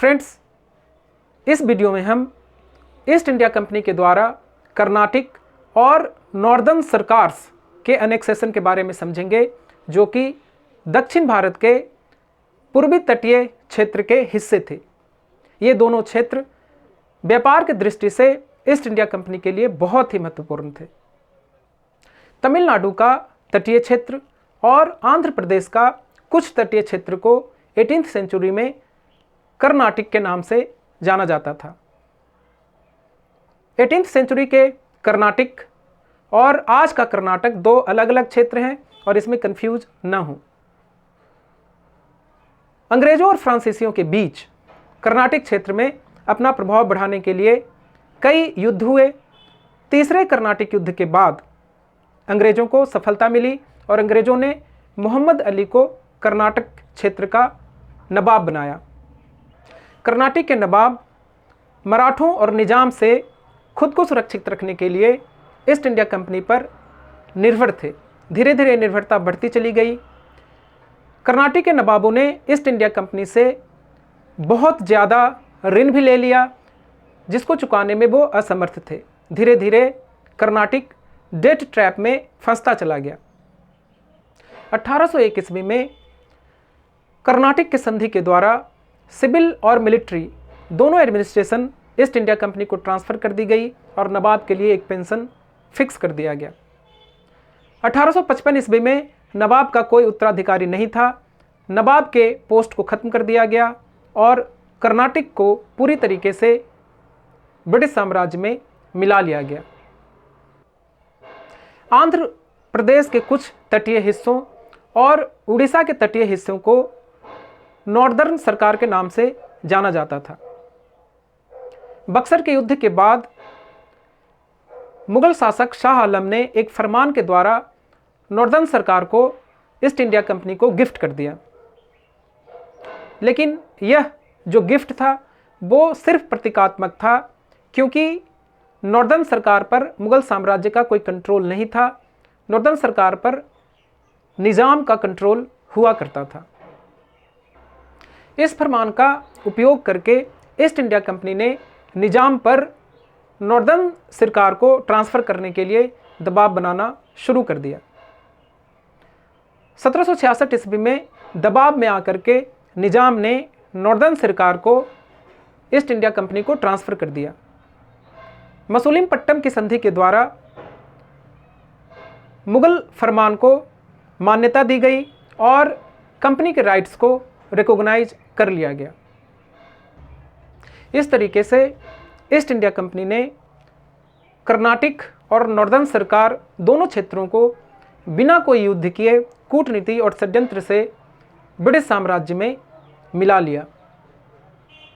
Friends, इस video में हम ईस्ट इंडिया कंपनी के द्वारा कर्नाटक और नॉर्दर्न सरकार्स के एनेक्सेशन के बारे में समझेंगे, जो कि दक्षिण भारत के पूर्वी तटीय क्षेत्र के हिस्से थे। ये दोनों क्षेत्र व्यापार की दृष्टि से ईस्ट इंडिया कंपनी के लिए बहुत ही महत्वपूर्ण थे। तमिलनाडु का तटीय क्षेत्र और आंध्र प्रदेश का कुछ तटीय क्षेत्र को 18वीं सेंचुरी में कर्नाटक के नाम से जाना जाता था। 18वीं सेंचुरी के कर्नाटक और आज का कर्नाटक दो अलग अलग क्षेत्र हैं और इसमें कंफ्यूज न हो। अंग्रेजों और फ्रांसीसियों के बीच कर्नाटक क्षेत्र में अपना प्रभाव बढ़ाने के लिए कई युद्ध हुए। तीसरे कर्नाटक युद्ध के बाद अंग्रेजों को सफलता मिली और अंग्रेजों ने मोहम्मद अली को कर्नाटक क्षेत्र का नवाब बनाया। कर्नाटक के नवाब मराठों और निजाम से खुद को सुरक्षित रखने के लिए ईस्ट इंडिया कंपनी पर निर्भर थे। धीरे धीरे निर्भरता बढ़ती चली गई। कर्नाटक के नवाबों ने ईस्ट इंडिया कंपनी से बहुत ज़्यादा ऋण भी ले लिया, जिसको चुकाने में वो असमर्थ थे। धीरे धीरे कर्नाटक डेट ट्रैप में फंसता चला गया। 1801 ईस्वी में कर्नाटक के संधि के द्वारा सिविल और मिलिट्री दोनों एडमिनिस्ट्रेशन ईस्ट इंडिया कंपनी को ट्रांसफ़र कर दी गई और नवाब के लिए एक पेंशन फिक्स कर दिया गया। 1855 ईस्वी में नवाब का कोई उत्तराधिकारी नहीं था। नवाब के पोस्ट को ख़त्म कर दिया गया और कर्नाटक को पूरी तरीके से ब्रिटिश साम्राज्य में मिला लिया गया। आंध्र प्रदेश के कुछ तटीय हिस्सों और उड़ीसा के तटीय हिस्सों को नॉर्दर्न सरकार के नाम से जाना जाता था। बक्सर के युद्ध के बाद मुगल शासक शाह आलम ने एक फरमान के द्वारा नॉर्दर्न सरकार को ईस्ट इंडिया कंपनी को गिफ्ट कर दिया। लेकिन यह जो गिफ्ट था वो सिर्फ प्रतीकात्मक था, क्योंकि नॉर्दर्न सरकार पर मुगल साम्राज्य का कोई कंट्रोल नहीं था। नॉर्दर्न सरकार पर निज़ाम का कंट्रोल हुआ करता था। इस फरमान का उपयोग करके ईस्ट इंडिया कंपनी ने निज़ाम पर नॉर्दर्न सरकार को ट्रांसफ़र करने के लिए दबाव बनाना शुरू कर दिया। 1766 ईस्वी में दबाव में आकर के निज़ाम ने नॉर्दर्न सरकार को ईस्ट इंडिया कंपनी को ट्रांसफ़र कर दिया। मसूलिमपट्टम की संधि के द्वारा मुगल फरमान को मान्यता दी गई और कंपनी के राइट्स को रिकॉग्नाइज कर लिया गया। इस तरीके से ईस्ट इंडिया कंपनी ने कर्नाटक और नॉर्दर्न सरकार दोनों क्षेत्रों को बिना कोई युद्ध किए कूटनीति और षड्यंत्र से ब्रिटिश साम्राज्य में मिला लिया।